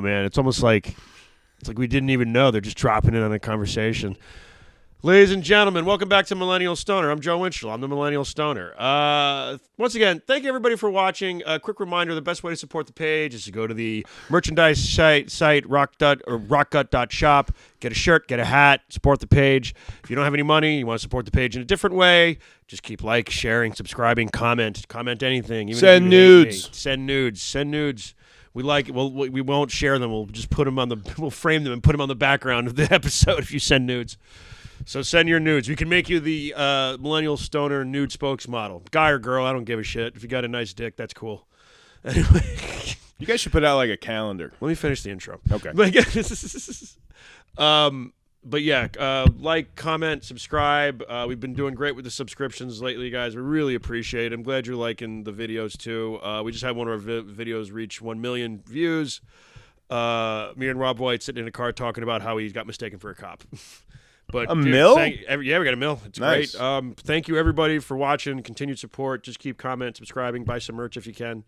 man. It's almost like we didn't even know. They're just dropping in on a conversation. Ladies and gentlemen, welcome back to Millennial Stoner. I'm Joe Winchell. I'm the Millennial Stoner. Once again, thank you everybody for watching. A quick reminder, the best way to support the page is to go to the merchandise site rockgut.shop, get a shirt, get a hat, support the page. If you don't have any money, you want to support the page in a different way, just keep sharing, subscribing, comment anything. Even Send nudes. Send nudes. We we won't share them. We'll just put them we'll frame them and put them on the background of the episode if you send nudes. So send your nudes. We can make you the Millennial Stoner nude spokesmodel. Guy or girl, I don't give a shit. If you got a nice dick, that's cool. Anyway. You guys should put out like a calendar. Let me finish the intro. Okay. But yeah, like, comment, subscribe. We've been doing great with the subscriptions lately, guys. We really appreciate it. I'm glad you're liking the videos, too. We just had one of our videos reach 1 million views. Me and Rob White sitting in a car talking about how he got mistaken for a cop. But a mill? Yeah, we got a mill. It's nice. Great. Thank you, everybody, for watching. Continued support. Just keep commenting, subscribing. Buy some merch if you can.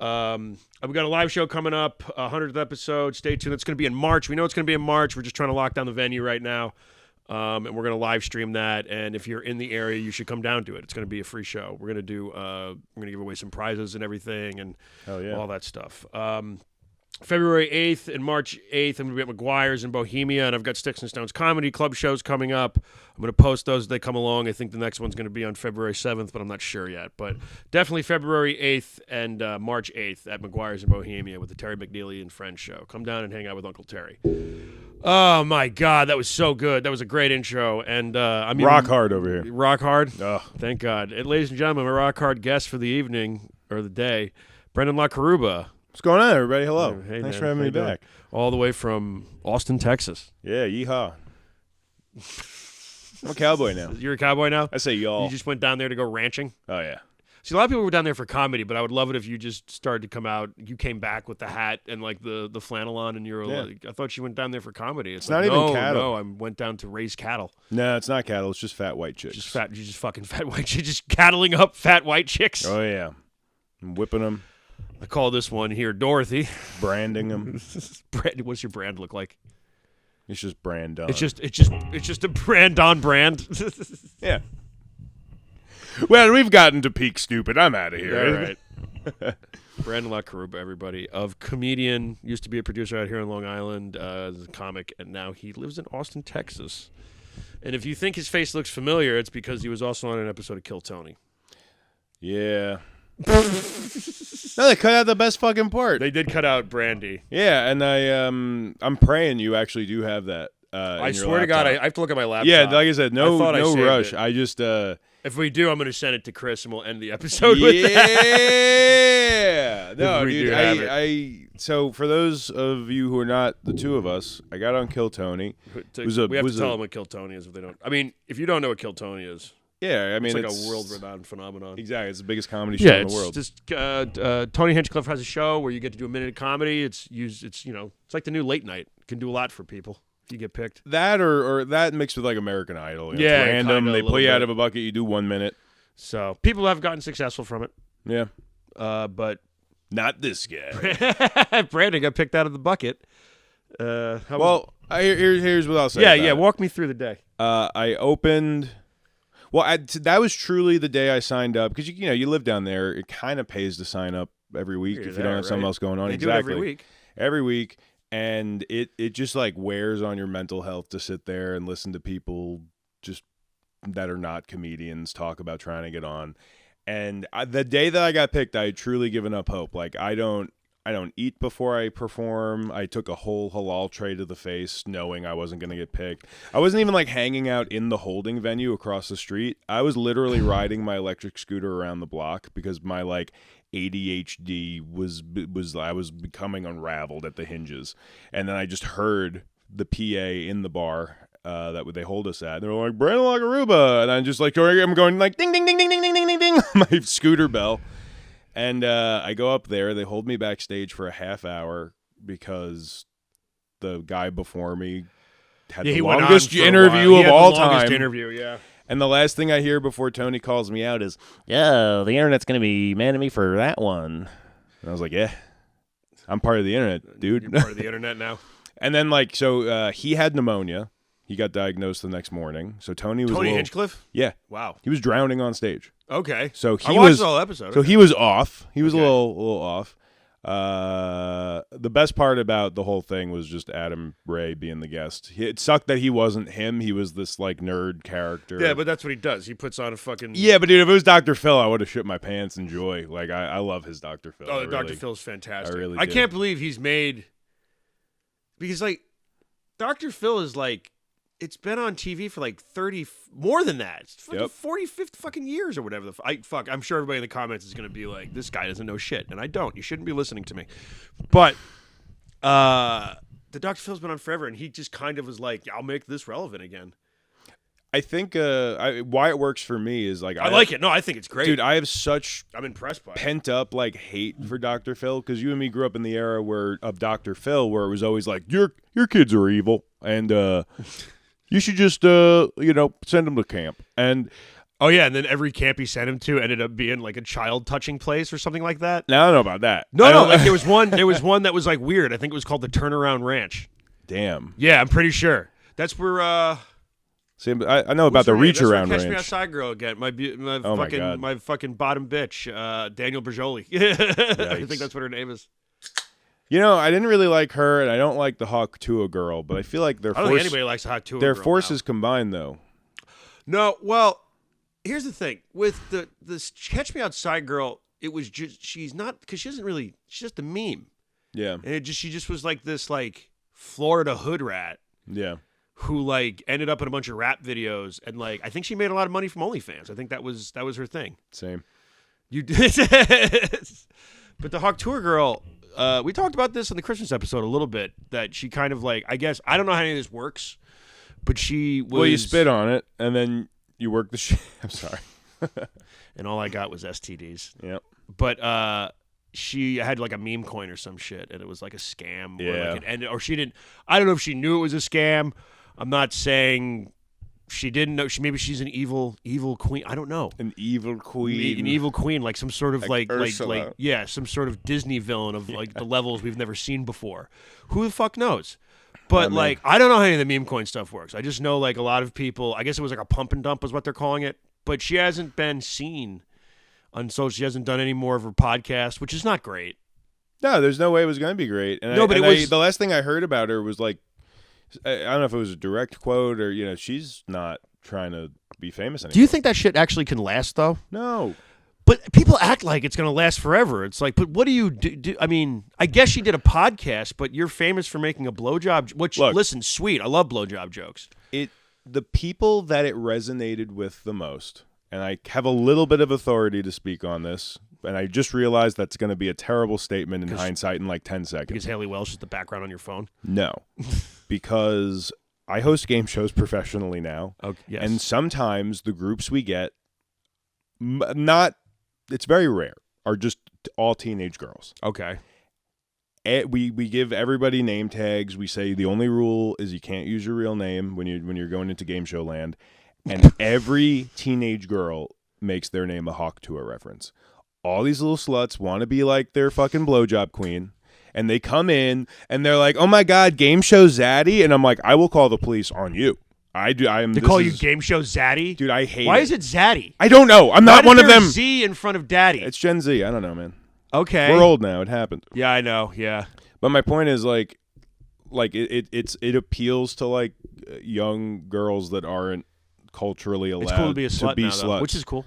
We got a live show coming up, 100th episode. Stay tuned. It's going to be in March. We know it's going to be in March. We're just trying to lock down the venue right now, and we're going to live stream that. And if you're in the area, you should come down to it. It's going to be a free show. We're going to give away some prizes and everything, and all that stuff. February 8th and March 8th, I'm going to be at McGuire's in Bohemia, and I've got Sticks and Stones Comedy Club shows coming up. I'm going to post those as they come along. I think the next one's going to be on February 7th, but I'm not sure yet. But definitely February 8th and March 8th at McGuire's in Bohemia with the Terry McNeely and Friends show. Come down and hang out with Uncle Terry. Oh, my God, that was so good. That was a great intro. And rock hard over here. Rock hard? Oh. Thank God. And ladies and gentlemen, my rock hard guest for the evening, or the day, Brandon LaCarrubba. What's going on, everybody? Hello. Hey, Thanks man. for having me back. All the way from Austin, Texas. Yeah, yeehaw. I'm a cowboy now. You're a cowboy now? I say y'all. You just went down there to go ranching? Oh, yeah. See, a lot of people were down there for comedy, but I would love it if you just started to come out. You came back with the hat and like the flannel on, and you're like, I thought you went down there for comedy. It's not like, even cattle. No, I went down to raise cattle. No, it's not cattle. It's just fat white chicks. Just fucking fat white chicks. Just cattling up fat white chicks. Oh, yeah. I'm whipping them. I call this one here Dorothy. Branding them. What's your brand look like? It's just brand on. It's just a brand on brand. Yeah. Well, we've gotten to peak stupid. I'm out of here. All right. Brandon LaCarrubba, everybody, of comedian, used to be a producer out here in Long Island, as a comic, and now he lives in Austin, Texas. And if you think his face looks familiar, it's because he was also on an episode of Kill Tony. Yeah. No, they cut out the best fucking part. They did cut out Brandy. Yeah, and I'm praying you actually do have that. I swear to God, I have to look at my laptop. Yeah, like I said, no rush. It. I just if we do, I'm going to send it to Chris, and we'll end the episode with that. No, dude. So for those of you who are not the two of us, I got on Kill Tony. We have to tell them what Kill Tony is if they don't. I mean, if you don't know what Kill Tony is. Yeah, I mean, it's like a world-renowned phenomenon. Exactly, it's the biggest comedy show in the world. Just Tony Hinchcliffe has a show where you get to do a minute of comedy. It's like the new late night. It can do a lot for people if you get picked. That or that mixed with like American Idol. Yeah, it's random. Kinda, they pull you out of a bucket. You do 1 minute. So people have gotten successful from it. Yeah, but not this guy. Brandon got picked out of the bucket. Here's what I'll say. Yeah. Walk me through the day. I opened. Well, that was truly the day I signed up because you live down there. It kind of pays to sign up every week if you don't have something else going on. They exactly. Do it every week, and it just like wears on your mental health to sit there and listen to people just that are not comedians talk about trying to get on. And the day that I got picked, I had truly given up hope. Like I don't eat before I perform. I took a whole halal tray to the face knowing I wasn't going to get picked. I wasn't even like hanging out in the holding venue across the street. I was literally riding my electric scooter around the block because my like ADHD was I was becoming unraveled at the hinges. And then I just heard the PA in the bar that they hold us at. They're like, Brandon LaCarrubba. And I'm just like, I'm going like ding, ding, ding, ding, ding, ding, ding, ding, ding, my scooter bell. And I go up there. They hold me backstage for a half hour because the guy before me had the longest interview of all time. And the last thing I hear before Tony calls me out is, "Yo, the internet's going to be mad at me for that one." And I was like, "Yeah, I'm part of the internet, dude. You're part of the internet now. And then like so he had pneumonia. He got diagnosed the next morning. So Tony Hinchcliffe? Yeah. Wow. He was drowning on stage. Okay. So he I watched was the whole episode. So he was off. He was a little off. The best part about the whole thing was just Adam Ray being the guest. It sucked that he wasn't him. He was this like nerd character. Yeah, but that's what he does. He puts on a fucking... Yeah, but dude, if it was Dr. Phil, I would have shit my pants in joy. Like I love his Dr. Phil. Oh, Dr. Phil's fantastic. I really I do. can't believe he's made... Because like, Dr. Phil is like... It's been on TV for like 30, more than that. It's fucking 40, 50 fucking years or whatever. I'm sure everybody in the comments is going to be like, this guy doesn't know shit. And I don't. You shouldn't be listening to me. But the Dr. Phil's been on forever, and he just kind of was like, I'll make this relevant again. I think why it works for me is like... I like it. No, I think it's great. Dude, I have such... I'm impressed by it. Pent up like hate for Dr. Phil, because you and me grew up in the era of Dr. Phil where it was always like, your kids are evil, and... You should just, send him to camp. And oh yeah, and then every camp he sent him to ended up being like a child touching place or something like that. now I don't know about that. No, like there was one that was like weird. I think it was called the Turnaround Ranch. Damn. Yeah, I'm pretty sure that's where. See, I know about the Reach Around Catch Ranch. Me Outside girl again. My God. my fucking bottom bitch, Daniel Berjoli. I think that's what her name is. You know, I didn't really like her, and I don't like the Hawk Tuah girl, but I feel like I don't think anybody likes the Hawk Tuah girl. Their forces combined, though. No, well, here's the thing with this Catch Me Outside girl. It was just she's not because she's just a meme. Yeah, and she just was like this like Florida hood rat. Yeah, who like ended up in a bunch of rap videos, and like I think she made a lot of money from OnlyFans. I think that was her thing. Same. You did, but the Hawk Tuah girl. We talked about this in the Christmas episode a little bit, that she kind of like, I guess, I don't know how any of this works, but she was... Well, you spit on it, and then you work the shit. I'm sorry. And all I got was STDs. Yep. But she had like a meme coin or some shit, and it was like a scam. Yeah. Or, like or she didn't... I don't know if she knew it was a scam. I'm not saying... She didn't know. Maybe she's an evil queen. I don't know. An evil queen. An evil queen, like some sort of like Ursula. some sort of Disney villain of like the levels we've never seen before. Who the fuck knows? But like, I don't know how any of the meme coin stuff works. I just know like a lot of people. I guess it was like a pump and dump is what they're calling it. But she hasn't been seen on social. She hasn't done any more of her podcast, which is not great. No, there's no way it was going to be great. And the last thing I heard about her was like, I don't know if it was a direct quote or, she's not trying to be famous anymore. Do you think that shit actually can last, though? No. But people act like it's going to last forever. It's like, but what do you do? I mean, I guess she did a podcast, but you're famous for making a blowjob. Which, listen, sweet. I love blowjob jokes. The people that it resonated with the most, and I have a little bit of authority to speak on this, and I just realized that's going to be a terrible statement in hindsight in like 10 seconds. Because Haley Welsh is the background on your phone? No. Because I host game shows professionally now. Okay, yes. And sometimes the groups we get, it's very rare, are just all teenage girls. Okay. We give everybody name tags. We say the only rule is you can't use your real name when you're going into game show land. And every teenage girl makes their name a Hawk Tuah reference. All these little sluts want to be like their fucking blowjob queen. And they come in and they're like, "Oh my God, game show Zaddy," and I'm like, "I will call the police on you." I do. They call you game show Zaddy, dude. I hate. Why is it Zaddy? I don't know. I'm not one of them. Z in front of Daddy. It's Gen Z. I don't know, man. Okay, we're old now. It happened. Yeah, I know. Yeah, but my point is like it appeals to like young girls that aren't culturally allowed it's cool to be a slut now, sluts, though, which is cool.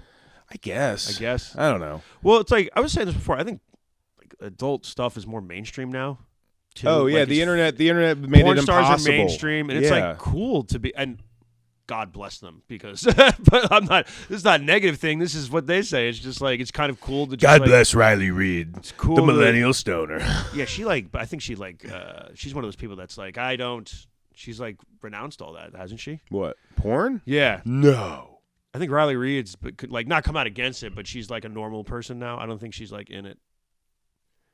I guess. I don't know. Well, it's like I was saying this before. I think adult stuff is more mainstream now. Too. Oh yeah, like the internet made it impossible. Porn stars are mainstream, and it's like cool to be. And God bless them, because but I'm not. This is not a negative thing. This is what they say. It's just like it's kind of cool to. Just, God bless Riley Reid. It's cool. The millennial stoner. Yeah, I think she's one of those people that's like I don't. She's like renounced all that, hasn't she? What, porn? Yeah. No. I think Riley Reid's could like not come out against it, but she's like a normal person now. I don't think she's like in it.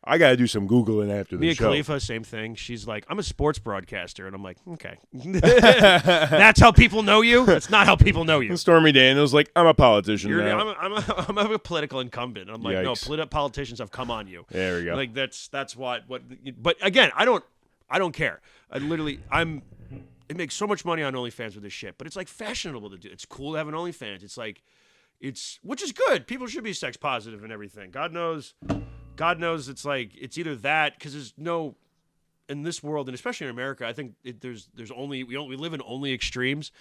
I got to do some Googling after the Mia show. Khalifa, same thing. She's like, I'm a sports broadcaster. And I'm like, okay. That's how people know you? That's not how people know you. Stormy Daniels like, I'm a politician now. I'm a political incumbent. And I'm like, Yikes. no, politicians have come on you. There we go. Like, that's what. But again, I don't care. It makes so much money on OnlyFans with this shit. But it's like fashionable to do. It's cool to have an OnlyFans. It's like, which is good. People should be sex positive and everything. God knows it's like, it's either that, because there's no, in this world, and especially in America, I think there's only, we live in only extremes.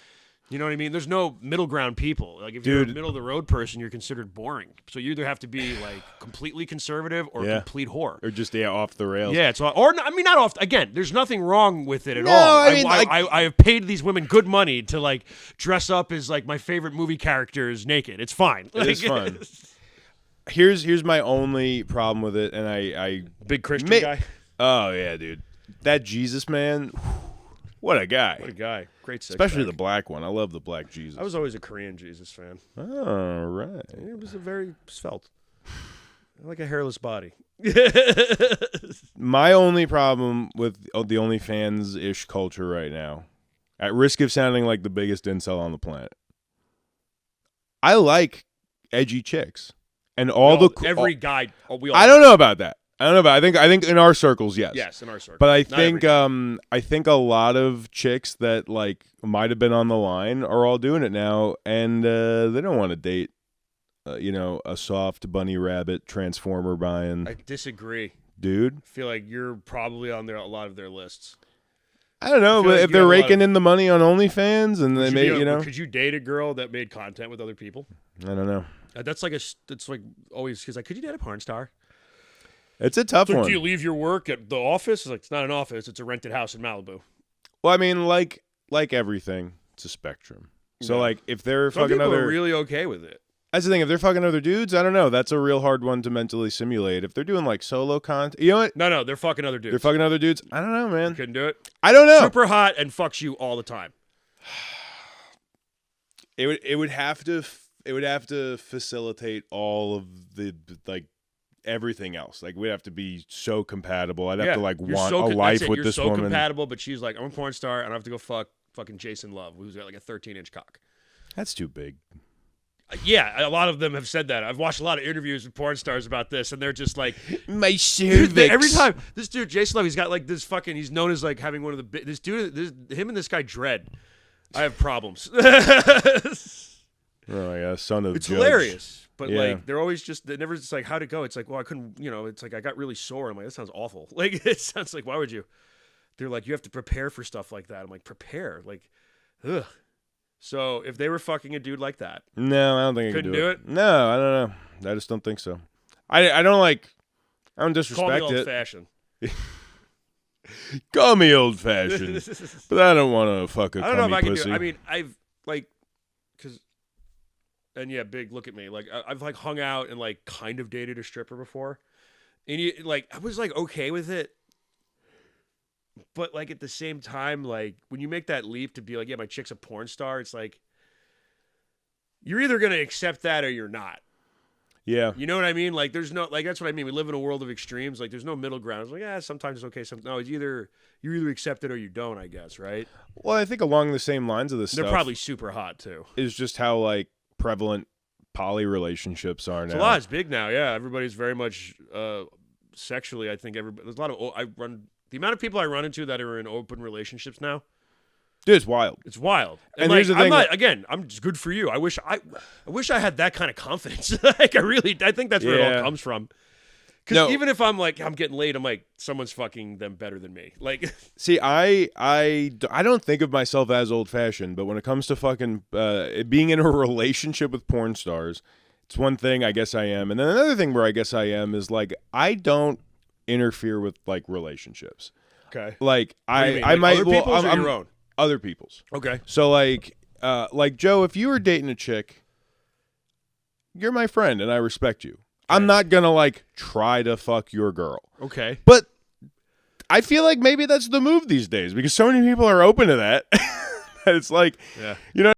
You know what I mean? There's no middle ground people. Like, if you're a middle of the road person, you're considered boring. So you either have to be like completely conservative or a complete whore. Or just off the rails. Yeah, not off. Again, there's nothing wrong with it at all. I mean, I have paid these women good money to like dress up as like my favorite movie characters naked. It's fine. It is fun. Here's my only problem with it, and I big Christian guy. Oh yeah, dude, that Jesus man. What a guy. What a guy. Great sex Especially bag. the black one. I love the black Jesus. I was always a Korean Jesus fan. All right. It was a very svelte. Like a hairless body. My only problem with the OnlyFans-ish culture right now, at risk of sounding like the biggest incel on the planet, I like edgy chicks. And every guy, we all I don't know about that. I think in our circles, yes. Yes, in our circles. But I think a lot of chicks that like might have been on the line are all doing it now, and they don't want to date, a soft bunny rabbit transformer buying. I disagree, dude. I feel like you're probably on a lot of their lists. I don't know, but if they're raking in the money on OnlyFans and they may, could you date a girl that made content with other people? I don't know. That's like always because could you date a porn star? It's a tough one. Do you leave your work at the office? It's like, it's not an office. It's a rented house in Malibu. Well, I mean, like everything, it's a spectrum. So, like, if they're Some fucking people are really okay with it. That's the thing. If they're fucking other dudes, I don't know. That's a real hard one to mentally simulate. If they're doing, like, solo content. You know what? No, they're fucking other dudes. They're fucking other dudes? I don't know, man. Couldn't do it? I don't know. Super hot and fucks you all the time. It would have to facilitate all of the, like, everything else. Like, we'd have to be so compatible. I'd have to like want a life with this woman. You're so compatible, but she's like, I'm a porn star and I have to go fuck fucking Jason Love, who's got like a 13-inch cock. That's too big. Yeah, a lot of them have said that. I've watched a lot of interviews with porn stars about this, and they're just like, my cervix. Every time this dude Jason Love, he's got like this fucking. He's known as like having one of the him and this guy Dredd. I have problems. Oh yeah, son of. It's Judge. Hilarious. But like they're always they never just like how'd it go? It's like, well, I couldn't, it's like I got really sore. I'm like, that sounds awful. Like it sounds like, why would you? They're like, you have to prepare for stuff like that. I'm like, prepare? Like, ugh. So if they were fucking a dude like that, no, I don't think I couldn't could do it. No, I don't know. I just don't think so. I don't disrespect Call me it. old fashioned. Call me old fashioned, but I don't want to fuck a. I don't know if I can pussy. do it. I mean, I've like, and yeah, big. Look at me. Like I've like hung out and like kind of dated a stripper before, and I was like okay with it, but like at the same time, like when you make that leap to be like, yeah, my chick's a porn star, it's like you're either gonna accept that or you're not. Yeah, you know what I mean. Like there's no like that's what I mean. We live in a world of extremes. Like there's no middle ground. It's like sometimes it's okay. No, it's you either accept it or you don't. I guess right. Well, I think along the same lines of this They're stuff, probably super hot too. Is just how like prevalent poly relationships are now. It's a lot. It's big now. Yeah, everybody's very much sexually. I think there's a lot of the amount of people I run into that are in open relationships now. Dude, it's wild. It's wild. And like, here's the thing. I'm just good for you. I wish I had that kind of confidence. Like I think that's where it all comes from. Because even if I'm like I'm getting laid, I'm like someone's fucking them better than me. Like, see, I don't think of myself as old fashioned, but when it comes to fucking being in a relationship with porn stars, it's one thing I guess I am, and then another thing where I guess I am is like I don't interfere with like relationships. Okay. Like I might. Other people's or your own? Other people's. Okay. So like Joe, if you were dating a chick, you're my friend and I respect you. I'm not gonna like try to fuck your girl. Okay. But I feel like maybe that's the move these days because so many people are open to that. It's like, you know,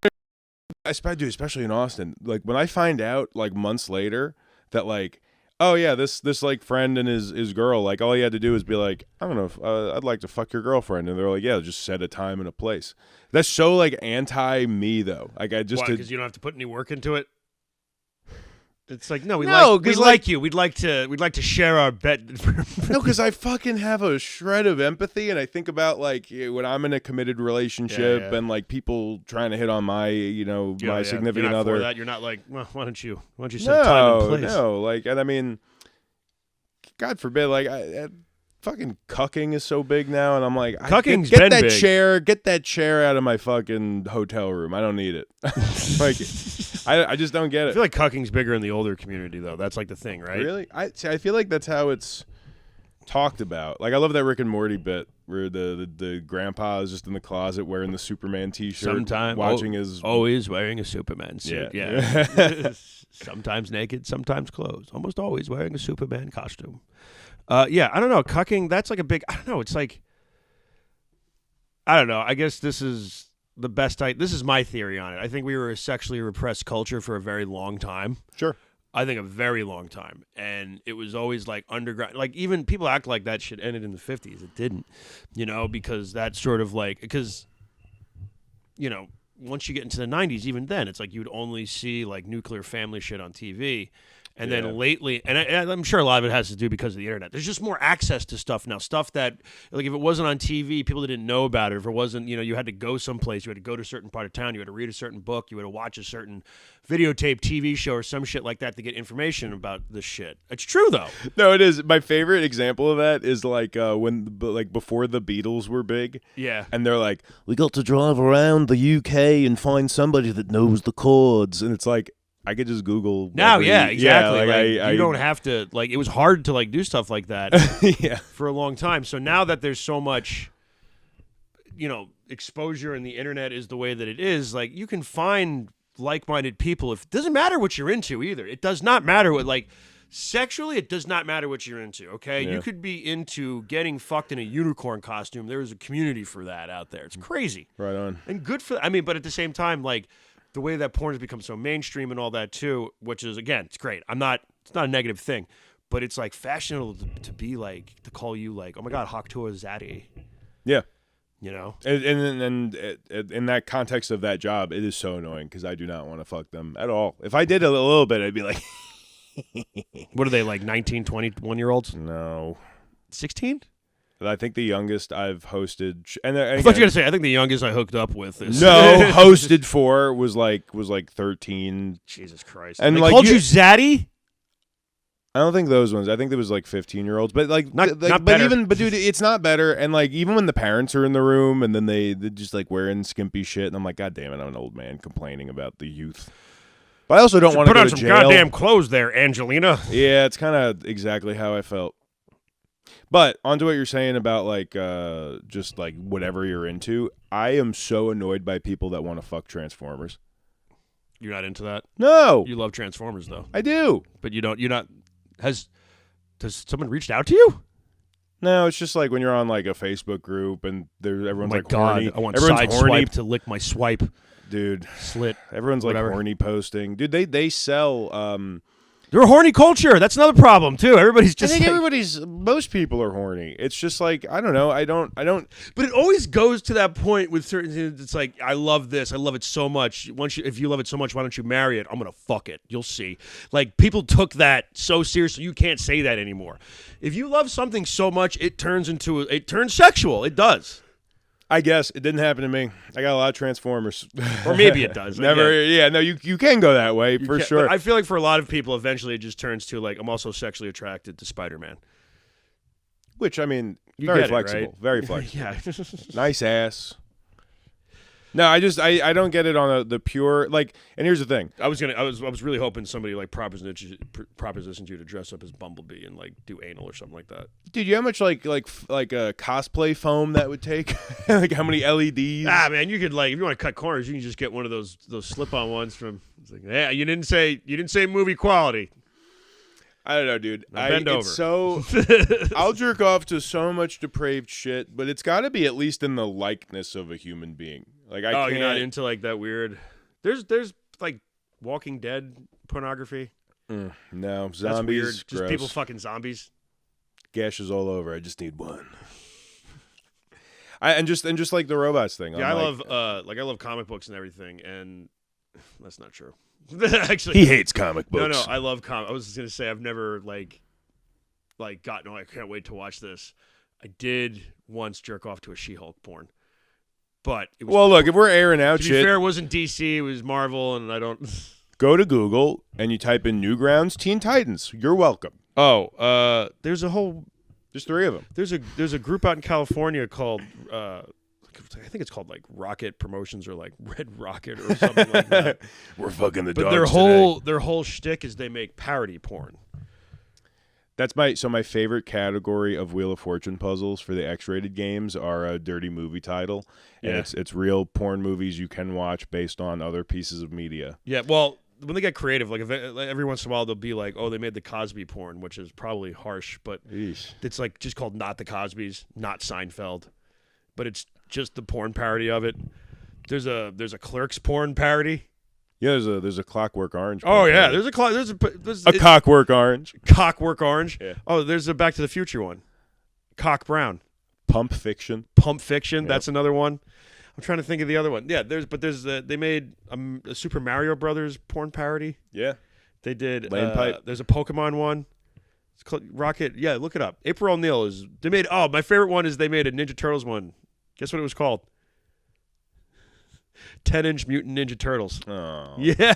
especially in Austin. Like when I find out like months later that like oh yeah, this like friend and his girl, like all he had to do was be like, I don't know, if, I'd like to fuck your girlfriend, and they're like, yeah, just set a time and a place. That's so like anti me though. Like I just because you don't have to put any work into it. It's like we like like you. We'd like to share our bed. No, because I fucking have a shred of empathy, and I think about like when I'm in a committed relationship and like people trying to hit on my my significant You're not other. For that. You're not like, well, why don't you set time and place? No, like, and I mean, God forbid, like fucking cucking is so big now, and I'm like, cucking's get been that big. get that chair out of my fucking hotel room. I don't need it. Like, I just don't get it. I feel like cucking's bigger in the older community though. That's like the thing, right? Really? I feel like that's how it's talked about. Like I love that Rick and Morty bit where the grandpa is just in the closet wearing the Superman t-shirt, sometimes watching his always wearing a Superman suit. Yeah. Sometimes naked, sometimes clothed. Almost always wearing a Superman costume. I don't know. Cucking, that's like a big. I don't know. It's like, I don't know. I guess this is the best. This is my theory on it. I think we were a sexually repressed culture for a very long time. Sure. I think a very long time. And it was always like underground. Like even people act like that shit ended in the 50s. It didn't, because that's sort of like, because, once you get into the 90s, even then, it's like you would only see like nuclear family shit on TV. And then lately, and I'm sure a lot of it has to do because of the internet. There's just more access to stuff now. Stuff that, like, if it wasn't on TV, people didn't know about it. If it wasn't, you had to go someplace. You had to go to a certain part of town. You had to read a certain book. You had to watch a certain videotape TV show or some shit like that to get information about this shit. It's true, though. No, it is. My favorite example of that is like before the Beatles were big. Yeah. And they're like, we got to drive around the UK and find somebody that knows the chords. And it's like, I could just Google. Now, exactly. Yeah, you don't have to, like, it was hard to, like, do stuff like that for a long time. So now that there's so much, exposure and the internet is the way that it is, like, you can find like-minded people. It doesn't matter what you're into either. It does not matter what, like, sexually, it does not matter what you're into, okay? Yeah. You could be into getting fucked in a unicorn costume. There is a community for that out there. It's crazy. Right on. And good for, but at the same time, like, the way that porn has become so mainstream and all that too, which is, again, it's great. It's not a negative thing, but it's like fashionable to be like, to call you like, oh my God, Haktua Zaddy. Yeah. And in that context of that job, it is so annoying because I do not want to fuck them at all. If I did a little bit, I'd be like, what are they, like 19, 21-year-olds? No. 16? I think the youngest I've hosted, and I thought you were gonna say I think the youngest I hooked up with is hosted for was like 13. Jesus Christ! And they like called you Zaddy? I don't think those ones. I think there was like 15-year-olds, but like not but better. but dude, it's not better. And like even when the parents are in the room, and then they just like wearing skimpy shit, and I'm like, God damn it, I'm an old man complaining about the youth. But I also don't want to go to jail. Put on some goddamn clothes there, Angelina. Yeah, it's kind of exactly how I felt. But onto what you're saying about like just like whatever you're into, I am so annoyed by people that want to fuck Transformers. You're not into that? No. You love Transformers though. I do. But you're not. Has someone reached out to you? No, it's just like when you're on like a Facebook group and everyone's like horny. I want everyone's side horny. swipe to lick my swipe. Dude. Slit. Everyone's whatever. like horny posting. Dude, they sell they're a horny culture. That's another problem too. Everybody's just. I think like, most people are horny. It's just like I don't know. I don't. But it always goes to that point with certain things. It's like I love this. I love it so much. If you love it so much, why don't you marry it? I'm gonna fuck it. You'll see. Like people took that so seriously. You can't say that anymore. If you love something so much, it turns sexual. It does. I guess it didn't happen to me. I got a lot of Transformers. Or maybe it does. Never. Yeah. No. You can go that way for sure. But I feel like for a lot of people, eventually it just turns to like I'm also sexually attracted to Spider-Man. Which I mean, you very get flexible. It, right? Very flexible. Yeah. Nice ass. No, I don't get it on the pure like. And here's the thing: I was really hoping somebody like propositioned you to dress up as Bumblebee and like do anal or something like that. Dude, you know how much like a cosplay foam that would take? Like how many LEDs? Ah, man, you could like if you want to cut corners, you can just get one of those slip-on ones from. It's like, yeah, you didn't say movie quality. I don't know, dude. Bend over. So I'll jerk off to so much depraved shit, but it's got to be at least in the likeness of a human being. Like I can't. You're not into like that weird. There's like Walking Dead pornography. No, That's zombies. weird. Just gross. people fucking zombies. Gashes all over. I just need one. And just like the robots thing. Yeah, I love comic books and everything, and that's not true. Actually, he hates comic books. No, I love comic. I was just gonna say I've never like gotten. Oh, I can't wait to watch this. I did once jerk off to a She-Hulk porn, but it was, well, look, if we're airing out to be shit, fair, it wasn't DC. It was Marvel, and I don't. Go to Google and you type in Newgrounds Teen Titans. You're welcome. Oh, there's 3 of them. There's a group out in California called I think it's called like Rocket Promotions or like Red Rocket or something like that. We're fucking the but dogs their whole shtick is they make parody porn. That's my favorite category of Wheel of Fortune puzzles for the X-rated games are a dirty movie title, and it's real porn movies you can watch based on other pieces of media. Yeah, well, when they get creative, like every once in a while they'll be like, oh, they made the Cosby porn, which is probably harsh, but Eesh. it's like just called Not the Cosbys, not Seinfeld, but it's just the porn parody of it. There's a Clerks porn parody. Yeah, there's a Clockwork Orange. Oh yeah, parody. there's a Cockwork Orange. Cockwork Orange. Yeah. Oh, there's a Back to the Future one. Cock Brown. Pump Fiction. Pump Fiction. Yep. That's another one. I'm trying to think of the other one. Yeah, they made a Super Mario Brothers porn parody. Yeah. They did. Lane Pipe. There's a Pokemon one. It's called Rocket. Yeah, look it up. April O'Neil is. They made. Oh, my favorite one is they made a Ninja Turtles one. Guess what it was called? 10-inch Mutant Ninja Turtles. Oh. Yeah.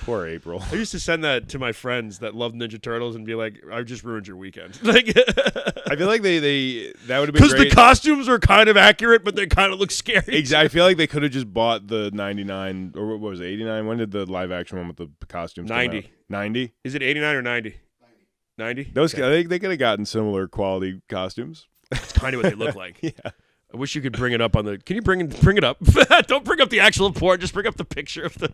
Poor April. I used to send that to my friends that love Ninja Turtles and be like, "I just ruined your weekend." Like, I feel like that would have been because great. the costumes are kind of accurate, but they kind of look scary. Exactly. I feel like they could have just bought the 99 or what was it, 89? When did the live action one with the costumes come 90. out? 90? Is it 89 or 90? 90. Those they could have gotten similar quality costumes. That's kind of what they look like. Yeah. I wish you could bring it up on the. Can you bring it up? Don't bring up the actual porn. Just bring up the picture of the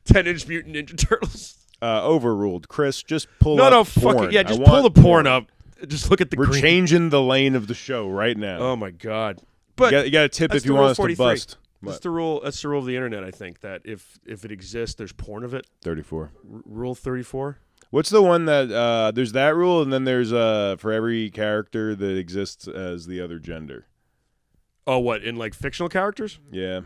10-inch Mutant Ninja Turtles. Overruled. Chris, just pull No, up no, fuck porn. it. Yeah, just pull the porn up. Just look at the We're green. changing the lane of the show right now. Oh my god! But you got a tip that's if you the want rule us to 43. bust. That's the rule. That's the rule of the internet. I think that if it exists, there's porn of it. 34. Rule 34. What's the one that there's that rule, and then there's for every character that exists as the other gender. Oh, what, in like fictional characters? Yeah.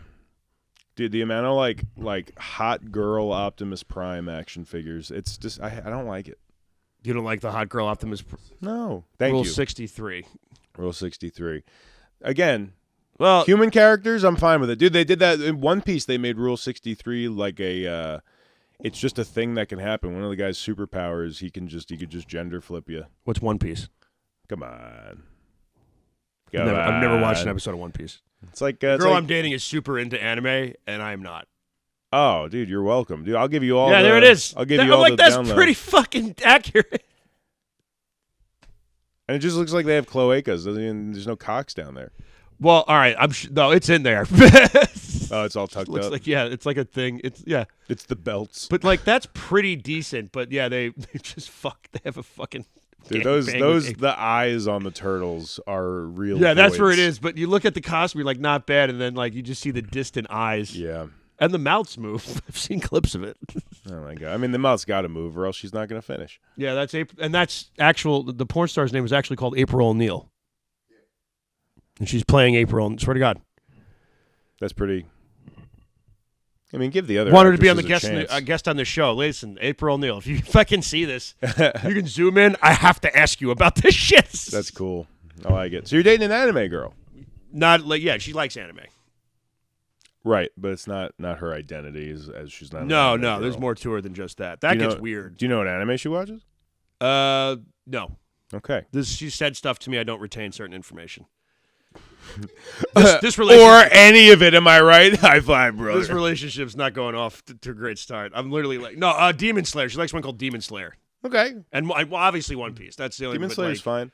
Dude, the amount of like hot girl Optimus Prime action figures, it's just I don't like it. You don't like the hot girl Optimus? No. Thank Rule you. 63. Rule 63. Again, Well, human characters, I'm fine with it. Dude, they did that in One Piece. They made Rule 63 like a it's just a thing that can happen. One of the guy's superpowers, he could just gender flip you. what's One Piece? Come on. I've never watched an episode of One Piece. It's like The girl I'm dating is super into anime, and I am not. Oh, dude, you're welcome, dude. I'll give you all. Yeah, there it is. I'll give you I'm all like, the that's download. pretty fucking accurate. And it just looks like they have cloacas. There's no cocks down there. Well, all right. No, it's in there. Oh, it's all tucked Looks up. like it's like a thing. It's It's the belts. but like that's pretty decent. But yeah, they just fuck. They have a fucking. Dude, gangbang the eyes on the turtles are real. Yeah, that's where it voids. is. But you look at the costume, you're like, not bad, and then like you just see the distant eyes. Yeah. And the mouths move. I've seen clips of it. Oh my god. I mean, the mouth's got to move, or else she's not going to finish. Yeah, that's April, and that's actual. The porn star's name was actually called April O'Neil, and she's playing April. Swear to God, That's pretty. I mean, give the other. wanted to be on the actresses a guest on the show. Listen, April O'Neil. If I can see this, you can zoom in. I have to ask you about this shit. That's cool. I like it. So you're dating an anime girl, Not like she likes anime. right? But it's not her identity as she's not. an No, anime girl. there's more to her than just that. That gets weird. Do you know what anime she watches? No. Okay. She said stuff to me. I don't retain certain information. This relationship, Or any of it, am I right? High five, brother. this relationship's not going off to a great start. I'm literally like, no, Demon Slayer. She likes one called Demon Slayer, Okay. and well, obviously One Piece. That's the only. Demon but, Slayer's like, fine.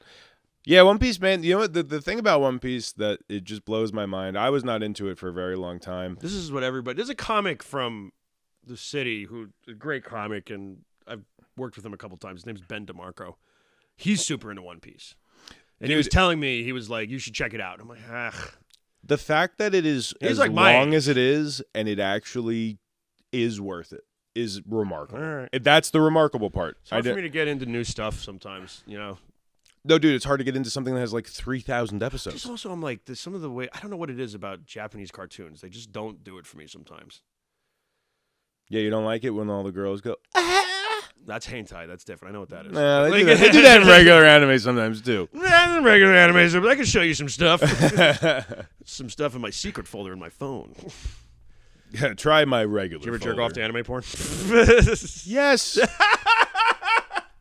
Yeah, One Piece, man. You know what? The thing about One Piece that it just blows my mind. I was not into it for a very long time. This is what everybody. There's a comic from the city who a great comic, and I've worked with him a couple times. His name's Ben DeMarco. He's super into One Piece, and he was telling me he was like, "You should check it out." I'm like, ah. The fact that it is He's as like my long age. as it is, and it actually is worth it, is remarkable. All right. That's the remarkable part. It's hard for me to get into new stuff sometimes, you know. No, dude, it's hard to get into something that has like 3,000 episodes. Just also, I'm like, there's some of the way, I don't know what it is about Japanese cartoons. They just don't do it for me sometimes. Yeah, you don't like it when all the girls go, That's hentai. That's different. I know what that is. nah, they do that in regular anime sometimes too. Yeah, regular anime, but I can show you some stuff. Some stuff in my secret folder in my phone. Yeah, try my regular Did you ever folder. jerk off to anime porn? Yes.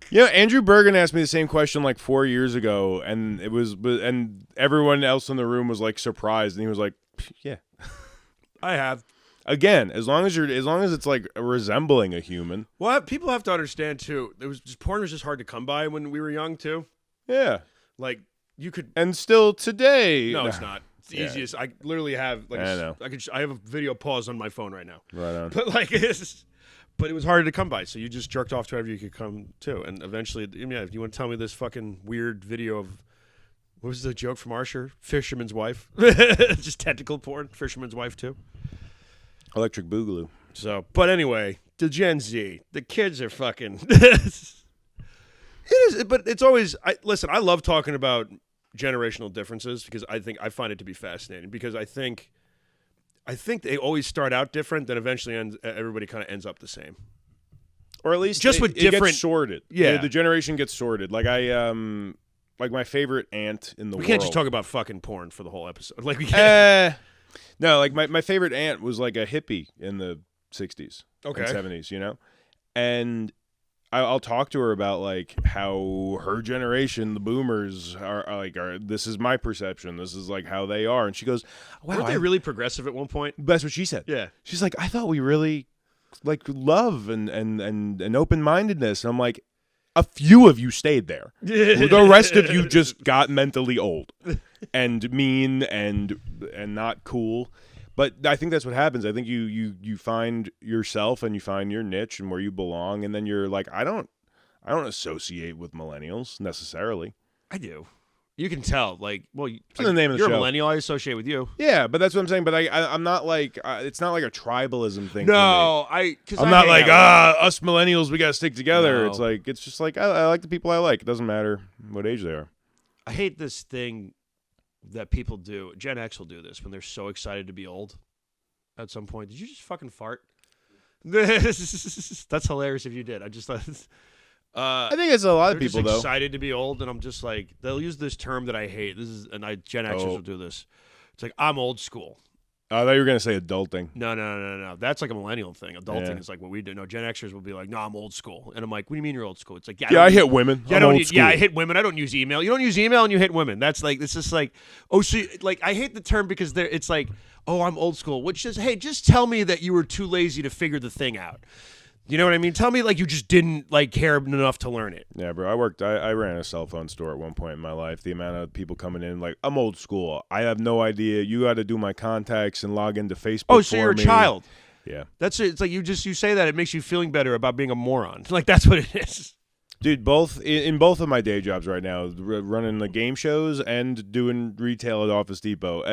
Yeah, Andrew Bergen asked me the same question like 4 years ago, and and everyone else in the room was like surprised, and he was like, "Yeah, I have." Again, as long as it's like resembling a human. Well, people have to understand too. Porn was just hard to come by when we were young too. Yeah, like you could, and still today. No, it's not. It's the easiest. I literally have like I know. I have a video pause on my phone right now. Right on. But like but it was harder to come by, so you just jerked off to whoever you could come to, and eventually, yeah. If you want to tell me this fucking weird video of what was the joke from Archer? Fisherman's wife, just tentacle porn. Fisherman's wife too. Electric Boogaloo. So, but anyway, the Gen Z, the kids are fucking. It is, but it's always. Listen. I love talking about generational differences because I find it to be fascinating because I think they always start out different, then eventually everybody kind of ends up the same, or at least just with it different gets sorted. Yeah, the generation gets sorted. Like like my favorite aunt in the world. We can't just talk about fucking porn for the whole episode. Like we can't. No, like my favorite aunt was like a hippie in the 60s and 70s, you know? And I'll talk to her about like how her generation, the boomers, are this is my perception. This is like how they are. And she goes, wow. Weren't they really progressive at one point? That's what she said. Yeah. She's like, I thought we really like love and open-mindedness. And I'm like, a few of you stayed there. The rest of you just got mentally old and mean and not cool. But I think that's what happens. I think you find yourself and you find your niche and where you belong, and then you're like, I don't associate with millennials necessarily. I do. You can tell. Like, well, it's the name of the you're show. a millennial. I associate with you. Yeah, but that's what I'm saying. But I'm not like it's not like a tribalism thing. No, for me. I'm not like us millennials. We gotta stick together. No. It's like it's just like I like the people I like. It doesn't matter what age they are. I hate this thing that people do. Gen X will do this when they're so excited to be old. At some point, did you just fucking fart? That's hilarious if you did. I just thought. I think it's a lot of people though. Excited to be old, and I'm just like they'll use this term that I hate. Gen Xers will do this. It's like I'm old school. I thought you were gonna say adulting. No. That's like a millennial thing. Adulting is like what we do. No, Gen Xers will be like, no, I'm old school, and I'm like, what do you mean you're old school? It's like, I hit women. I hit women. I don't use email. You don't use email, and you hit women. That's like it's just like like I hate the term because it's like, oh, I'm old school, which is, hey, just tell me that you were too lazy to figure the thing out. You know what I mean? Tell me like you just didn't like care enough to learn it. Yeah, bro. I ran a cell phone store at one point in my life. The amount of people coming in like, I'm old school. I have no idea. You got to do my contacts and log into Facebook. Oh, so you're a child. Yeah. That's it. It's like you say that, it makes you feeling better about being a moron. Like that's what it is. Dude, in both of my day jobs right now, running the game shows and doing retail at Office Depot,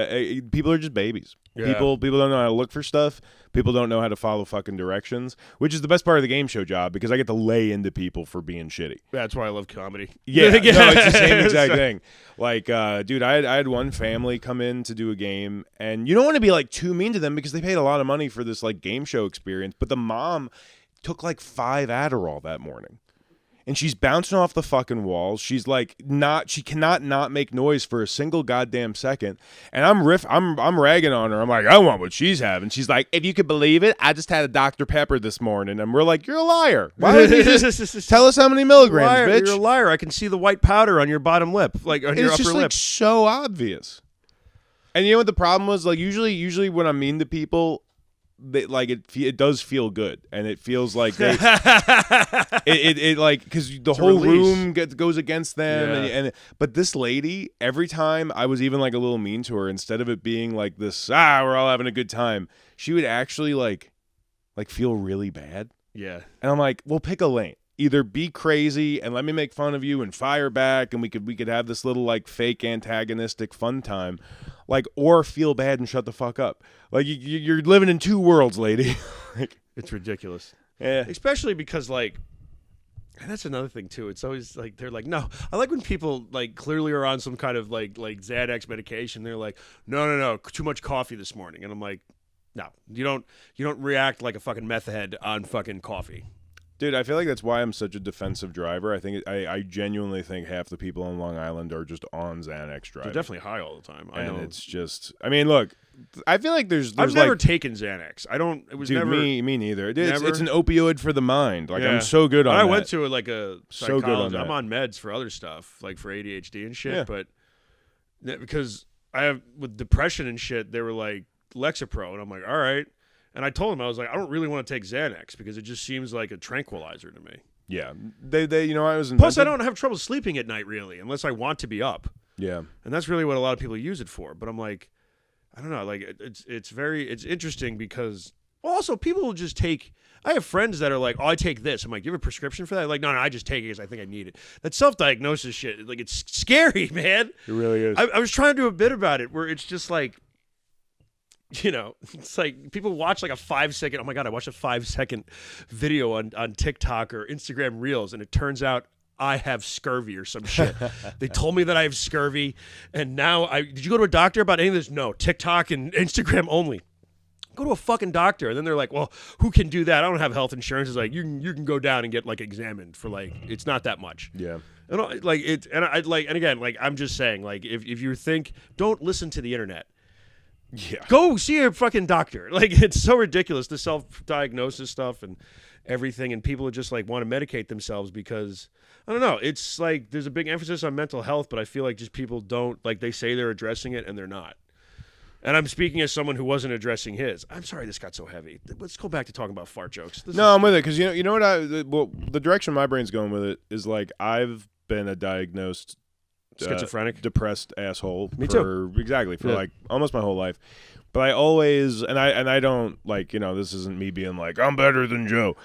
people are just babies. Yeah. People don't know how to look for stuff. People don't know how to follow fucking directions, which is the best part of the game show job because I get to lay into people for being shitty. That's why I love comedy. Yeah, no, it's the same exact thing. Like, dude, I had one family come in to do a game, and you don't want to be like too mean to them because they paid a lot of money for this like game show experience. But the mom took like 5 Adderall that morning. And she's bouncing off the fucking walls. She's like she cannot not make noise for a single goddamn second. And I'm ragging on her. I'm like, I want what she's having. She's like, if you could believe it, I just had a Dr. Pepper this morning. And we're like, you're a liar. Why don't you just tell us how many milligrams, bitch? You're a liar. I can see the white powder on your bottom lip, like on your upper lip. It's just like so obvious. And you know what the problem was? Like usually when I'm mean to people, it does feel good, and it feels like they it like because the whole room goes against them, and but this lady, every time I was even like a little mean to her, instead of it being like this, we're all having a good time, she would actually like feel really bad. Yeah, and I'm like, well, pick a lane. Either be crazy and let me make fun of you and fire back, and we could have this little like fake antagonistic fun time, like, or feel bad and shut the fuck up. Like you're living in two worlds, lady. It's ridiculous. Yeah. Especially because like, and that's another thing too. It's always like they're like, no. I like when people like clearly are on some kind of like Xanax medication. They're like, no, too much coffee this morning, and I'm like, no, you don't react like a fucking meth head on fucking coffee. Dude, I feel like that's why I'm such a defensive driver. I think I genuinely think half the people on Long Island are just on Xanax driving. They're definitely high all the time. I know. It's just, I mean, look, I feel like there's I've never taken Xanax. I don't. It was dude, never me neither. Never? It's an opioid for the mind. Like Yeah. I'm so good on. I that. went to like a So good on psychologist. that. I'm on meds for other stuff, like for ADHD and shit. Yeah. But because I have with depression and shit, they were like Lexapro, and I'm like, all right. And I told him, I was like, I don't really want to take Xanax because it just seems like a tranquilizer to me. Yeah, they you know I was Plus, I don't have trouble sleeping at night really, unless I want to be up. Yeah, and that's really what a lot of people use it for. But I'm like, I don't know, like it's interesting because also people will just take. I have friends that are like, oh, I take this. I'm like, you have a prescription for that? Like, no, I just take it because I think I need it. That self-diagnosis shit, like, it's scary, man. It really is. I was trying to do a bit about it where it's just like, you know, it's like people watch like a 5-second. Oh my God, I watched a 5-second video on TikTok or Instagram Reels, and it turns out I have scurvy or some shit. They told me that I have scurvy, and now did you go to a doctor about any of this? No, TikTok and Instagram only. Go to a fucking doctor, and then they're like, well, who can do that? I don't have health insurance. It's like you can go down and get like examined for like it's not that much. Yeah. And like it, and I like, and again, like I'm just saying, like if you think, don't listen to the internet. Yeah. Go see a fucking doctor. Like it's so ridiculous, the self-diagnosis stuff and everything, and people just like want to medicate themselves because I don't know. It's like there's a big emphasis on mental health, but I feel like just people don't like they say they're addressing it and they're not. And I'm speaking as someone who wasn't addressing his. I'm sorry this got so heavy. Let's go back to talking about fart jokes. I'm with it because you know what the direction my brain's going with it is like I've been a diagnosed schizophrenic, depressed asshole. Me for like almost my whole life. But I always and I don't like this isn't me being like I'm better than Joe.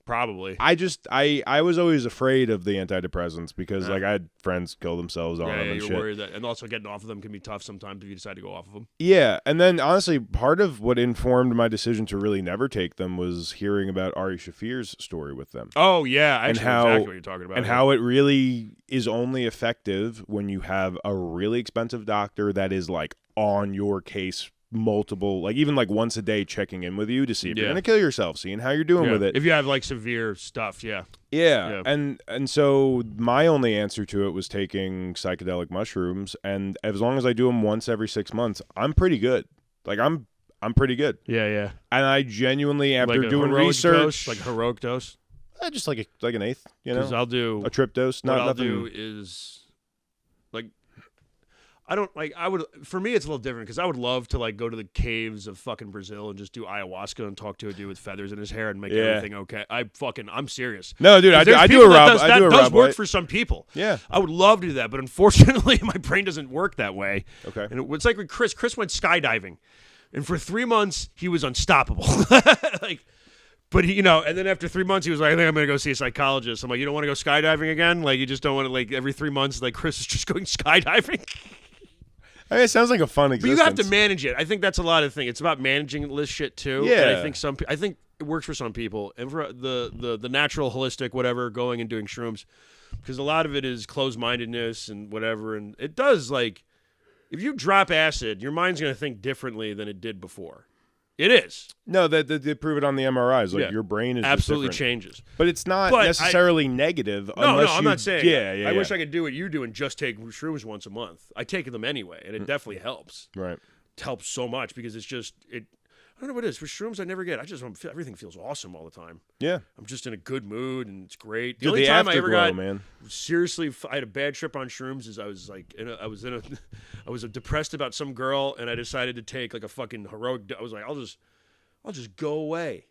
Probably. I was always afraid of the antidepressants because like I had friends kill themselves on them and you're shit. worried that, and also getting off of them can be tough sometimes if you decide to go off of them. Yeah, and then honestly, part of what informed my decision to really never take them was hearing about Ari Shafir's story with them. Oh yeah, actually, how, exactly what you're talking about, and how it really is only effective when you have a really expensive doctor that is like on your case. Multiple, like even like once a day checking in with you to see if you're gonna kill yourself, seeing how you're doing with it. If you have like severe stuff, yeah. And so my only answer to it was taking psychedelic mushrooms, and as long as I do them once every 6 months, I'm pretty good. Like I'm pretty good. Yeah. And I genuinely, after like doing research, like a heroic dose, just like an eighth, Because I'll do a trip dose. What I'll nothing. do is like. I don't like. I would. For me, it's a little different because I would love to like go to the caves of fucking Brazil and just do ayahuasca and talk to a dude with feathers in his hair and make everything okay. I'm serious. No, dude, I do a Rob. That does work for some people. Yeah, I would love to do that, but unfortunately, my brain doesn't work that way. Okay, and it's like with Chris. Chris went skydiving, and for 3 months he was unstoppable. Like. But he, and then after 3 months, he was like, I think I'm going to go see a psychologist. I'm like, you don't want to go skydiving again? Like, you just don't want to, like, every 3 months, like, Chris is just going skydiving? I mean, it sounds like a fun existence. But you have to manage it. I think that's a lot of things. It's about managing this shit, too. Yeah. And I think it works for some people. And for the natural, holistic, whatever, going and doing shrooms. Because a lot of it is closed-mindedness and whatever. And it does, like, if you drop acid, your mind's going to think differently than it did before. It is. No, they prove it on the MRIs. Like your brain is absolutely just changes. But it's not necessarily negative. No, I'm not saying. Yeah. I wish I could do what you do and just take shrooms once a month. I take them anyway, and it definitely helps. Right. It helps so much because it's just it. I don't know what it is. For shrooms, I never get. I just don't feel, everything feels awesome all the time. Yeah. I'm just in a good mood, and it's great. The only time I ever got, man. Seriously, I had a bad trip on shrooms. Is I was like, I was depressed about some girl, and I decided to take like a fucking heroic. I was like, I'll just go away.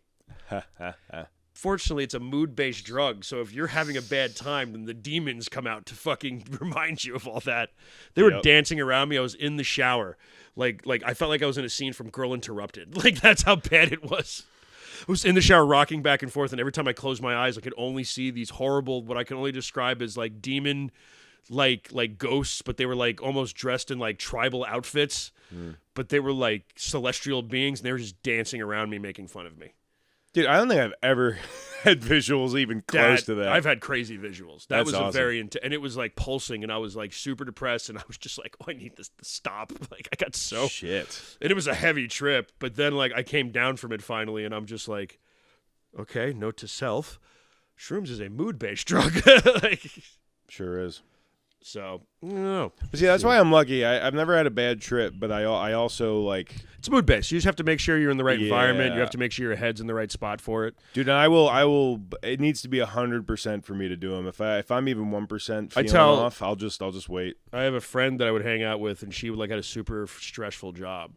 Fortunately, it's a mood-based drug, so if you're having a bad time, then the demons come out to fucking remind you of all that. They were dancing around me. I was in the shower. Like I felt like I was in a scene from Girl Interrupted. Like, that's how bad it was. I was in the shower rocking back and forth, and every time I closed my eyes, I could only see these horrible, what I can only describe as like demon, like ghosts, but they were like almost dressed in like tribal outfits, but they were like celestial beings, and they were just dancing around me, making fun of me. Dude, I don't think I've ever had visuals even close to that. I've had crazy visuals. That was awesome. a very and it was like pulsing, and I was like super depressed, and I was just like, oh, I need this to stop. Like I got so shit. And it was a heavy trip, but then like I came down from it finally, and I'm just like, okay, note to self, shrooms is a mood-based drug. Like, sure is. So, no. But see, that's why I'm lucky. I've never had a bad trip, but I also, like... It's mood-based. You just have to make sure you're in the right environment. You have to make sure your head's in the right spot for it. Dude, and I will... It needs to be 100% for me to do them. If I'm even 1% feeling off, I'll just wait. I have a friend that I would hang out with, and she would, like, had a super stressful job.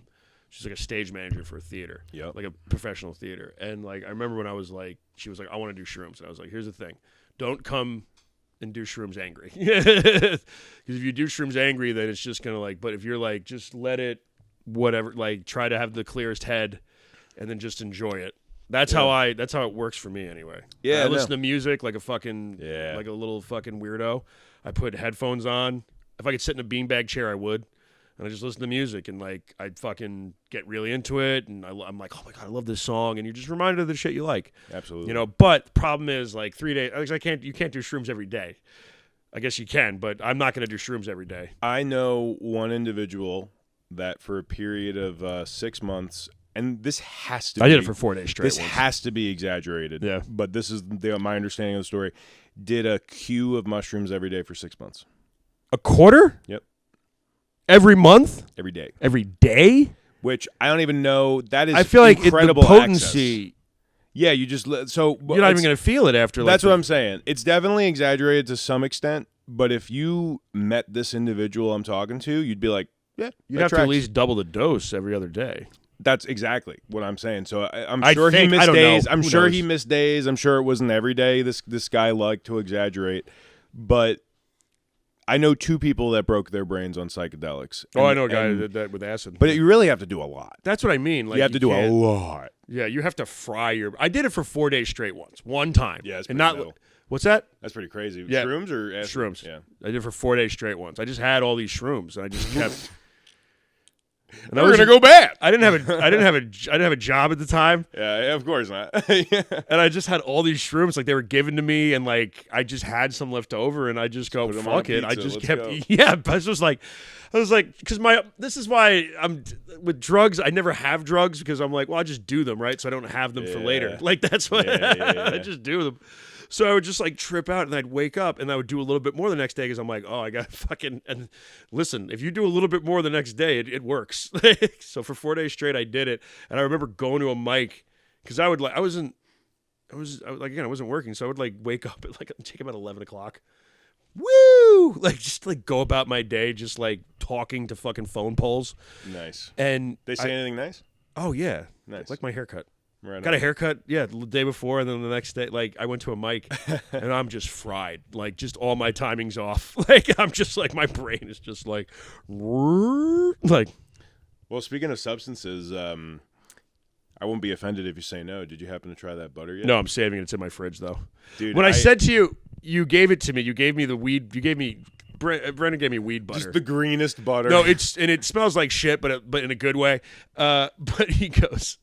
She's like a stage manager for a theater. Yep. Like a professional theater. And, like, I remember when I was like... She was like, I want to do shrooms. And I was like, here's the thing. Don't come... and do shrooms angry. Because if you do shrooms angry, then it's just going to like, but if you're like, just let it, whatever, like try to have the clearest head and then just enjoy it. That's how it works for me anyway. Yeah. I listen to music like a fucking, like a little fucking weirdo. I put headphones on. If I could sit in a beanbag chair, I would. And I just listen to music, and like I'd fucking get really into it, and I'm like, oh my god, I love this song, and you're just reminded of the shit you like. Absolutely. You know, but the problem is like 3 days. You can't do shrooms every day. I guess you can, but I'm not going to do shrooms every day. I know one individual that for a period of 6 months, and this has to. I did it for 4 days straight. This has to be exaggerated. Yeah, but this is my understanding of the story. Did a queue of mushrooms every day for 6 months. A quarter? Yep. Every month? Every day. Every day? Which I don't even know. That is, I feel like incredible the potency. Access. Yeah, you just so you're not even going to feel it after. That's what I'm saying. It's definitely exaggerated to some extent, but if you met this individual I'm talking to, you'd be like, yeah, you'd have to at least double the dose every other day. That's exactly what I'm saying. So I'm sure he missed days. I'm sure he missed days. I'm sure it wasn't every day. This guy liked to exaggerate, but. I know 2 people that broke their brains on psychedelics. I know a guy that did that with acid. But you really have to do a lot. That's what I mean. Like, you have to do a lot. Yeah, you have to fry your... I did it for 4 days straight one time. Yeah, it's and not. metal. What's that? That's pretty crazy. Yeah. Shrooms or acid? Shrooms. Yeah. I did it for 4 days straight once. I just had all these shrooms, and I just kept... And we're gonna go bad. I didn't have a job at the time. Yeah, of course not. Yeah. And I just had all these shrooms, like they were given to me, and like I just had some left over, and I just go fuck it. I just kept I was like, because this is why I'm with drugs. I never have drugs because I'm like, well, I just do them right, so I don't have them for later. Like that's what I just do them. So I would just like trip out, and I'd wake up, and I would do a little bit more the next day because I'm like, oh, I got fucking. And listen, if you do a little bit more the next day, it works. So for 4 days straight, I did it, and I remember going to a mic because I wasn't working, so I would like wake up at like take about 11 o'clock. Woo! Like just like go about my day, just like talking to fucking phone poles. Nice. And they say anything nice? Oh yeah, nice. Like my haircut. Right got a haircut, the day before, and then the next day, like I went to a mic, and I'm just fried. Like just all my timing's off. Like I'm just like my brain is just like. Well, speaking of substances, I won't be offended if you say no. Did you happen to try that butter yet? No, I'm saving it. It's in my fridge though. Dude, when I said to you, you gave it to me. You gave me the weed. You gave me. Brendan gave me weed butter. Just the greenest butter. No, it smells like shit, but in a good way. But he goes.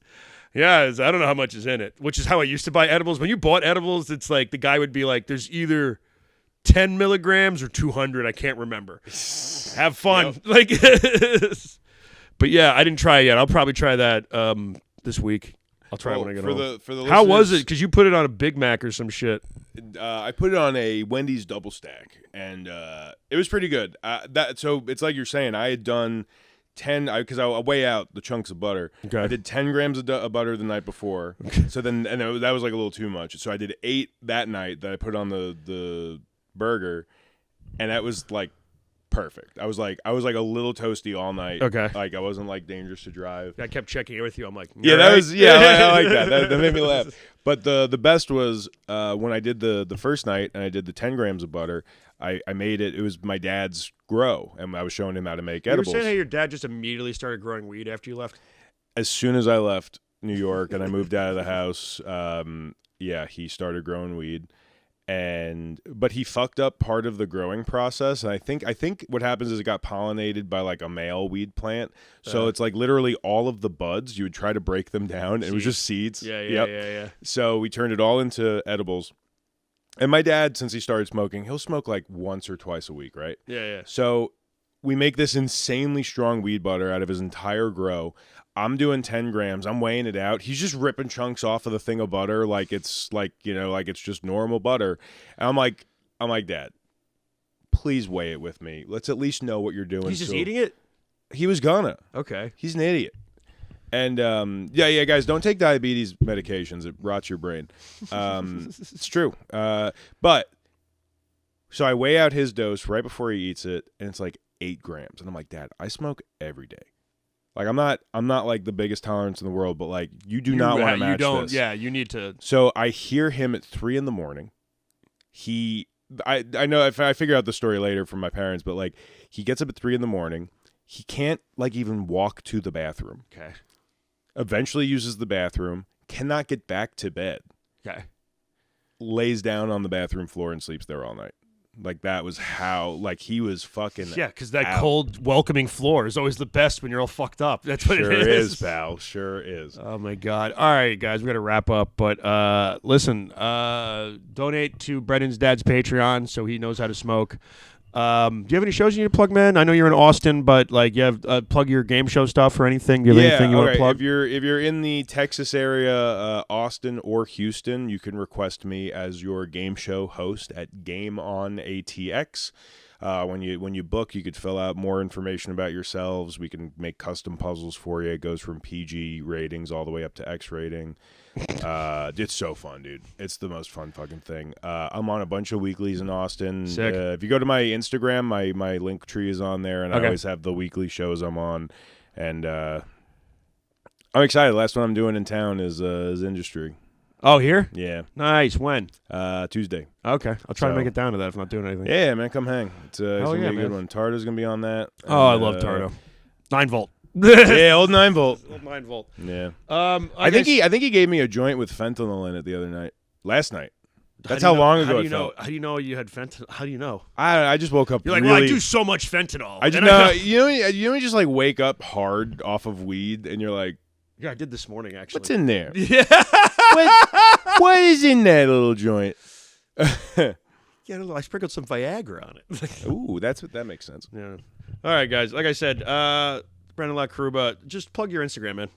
Yeah, I don't know how much is in it, which is how I used to buy edibles. When you bought edibles, it's like the guy would be like, there's either 10 milligrams or 200. I can't remember. Have fun. Yep. Like, but yeah, I didn't try it yet. I'll probably try that this week. I'll try it when I get home. For the how was it? Because you put it on a Big Mac or some shit. I put it on a Wendy's double stack, and it was pretty good. So it's like you're saying, I had done 10 because I weigh out the chunks of butter. Okay. I did 10 grams of butter the night before. Okay. So then that was like a little too much. So I did 8 that night that I put on the burger, and that was like perfect. I was like a little toasty all night. Okay. Like I wasn't like dangerous to drive. I kept checking it with you. I'm like, yeah, that was I like that. That made me laugh. But the best was when I did the first night and I did the 10 grams of butter. I made it. It was my dad's grow, and I was showing him how to make edibles. You were saying how your dad just immediately started growing weed after you left? As soon as I left New York and I moved out of the house, he started growing weed. But he fucked up part of the growing process. And I think what happens is it got pollinated by like a male weed plant. So it's like literally all of the buds, you would try to break them down. And it was just seeds. Yeah. So we turned it all into edibles. And my dad, since he started smoking, he'll smoke like once or twice a week, right? Yeah. So we make this insanely strong weed butter out of his entire grow. I'm doing 10 grams. I'm weighing it out. He's just ripping chunks off of the thing of butter like it's like, like it's just normal butter. And I'm like, Dad, please weigh it with me. Let's at least know what you're doing. He's just eating it? He was gonna. Okay. He's an idiot. And yeah, guys, don't take diabetes medications. It rots your brain. It's true. But so I weigh out his dose right before he eats it, and it's like 8 grams. And I'm like, Dad, I smoke every day. Like I'm not like the biggest tolerance in the world, but like you do not want to match this. Yeah, you need to. So I hear him at 3 a.m. I know if I figure out the story later from my parents, but like he gets up at 3 a.m. He can't like even walk to the bathroom. Okay. Eventually uses the bathroom, cannot get back to bed. Okay. Lays down on the bathroom floor and sleeps there all night. Like that was how like he was fucking because that out. cold welcoming floor is always the best when you're all fucked up. That's what Sure it is. pal. Sure is. Oh my God. All right, guys, we got to wrap up. But listen, donate to Brandon's dad's Patreon so he knows how to smoke. Do you have any shows you need to plug, man? I know you're in Austin, but like you have plug your game show stuff or anything. Do you have anything you want to plug? If you're in the Texas area, Austin or Houston, you can request me as your game show host at Game On ATX. When you book, you could fill out more information about yourselves. We can make custom puzzles for you. It goes from PG ratings all the way up to X rating. It's so fun, dude. It's the most fun fucking thing. I'm on a bunch of weeklies in Austin. Sick. If you go to my Instagram, my link tree is on there, and I always have the weekly shows I'm on. And I'm excited. The last one I'm doing in town is Industry. Oh, here? Yeah. Nice. When? Tuesday. Okay. I'll try to make it down to that if I'm not doing anything. Yeah, man, come hang. It's gonna be a good man. one. Tardo's gonna be on that. Oh, I love Tardo. 9 volt. Yeah, old 9 volt. Old 9 volt. Yeah. I think he gave me a joint with fentanyl in it the other night. Last night. That's how long ago it felt. How do you know you had fentanyl? How do you know? I just woke up. You're like, really, well, I do so much fentanyl. I just know. You just like wake up hard off of weed, and you're like, yeah, I did this morning actually. What's in there? Yeah. What is in that little joint? Yeah, I sprinkled some Viagra on it. Ooh, that makes sense. Yeah. All right, guys. Like I said, Brandon LaCarrubba, just plug your Instagram, man.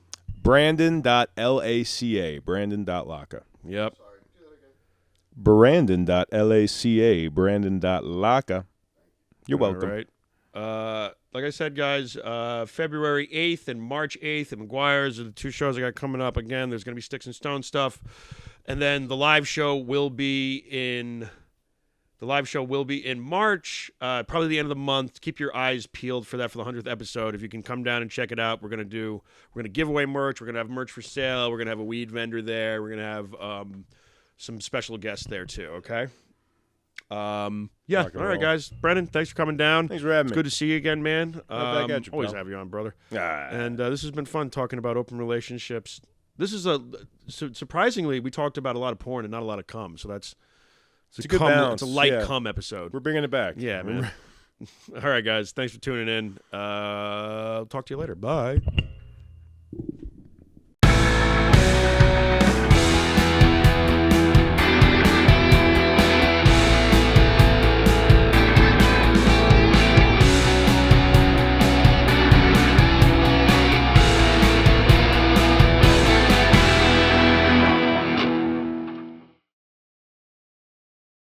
Brandon.laca. Brandon.laca. Yep. Brandon.laca. Brandon.laca. You're welcome. All right. Like I said, guys, February 8th and March 8th at McGuire's are the 2 shows I got coming up. Again, there's going to be Sticks and Stone stuff. And then the live show will be in March, probably the end of the month. Keep your eyes peeled for that for the 100th episode. If you can come down and check it out, we're going to give away merch. We're going to have merch for sale. We're going to have a weed vendor there. We're going to have some special guests there too, okay? Yeah. All right, guys. Brennan, thanks for coming down. Thanks for having me. It's good to see you again, man. Back at you, always pal. have you on, brother. Ah. And this has been fun talking about open relationships. This is surprisingly, we talked about a lot of porn and not a lot of cum, so it's a good balance. It's a light cum episode. We're bringing it back. Yeah, man. All right, guys. Thanks for tuning in. Talk to you later. Bye.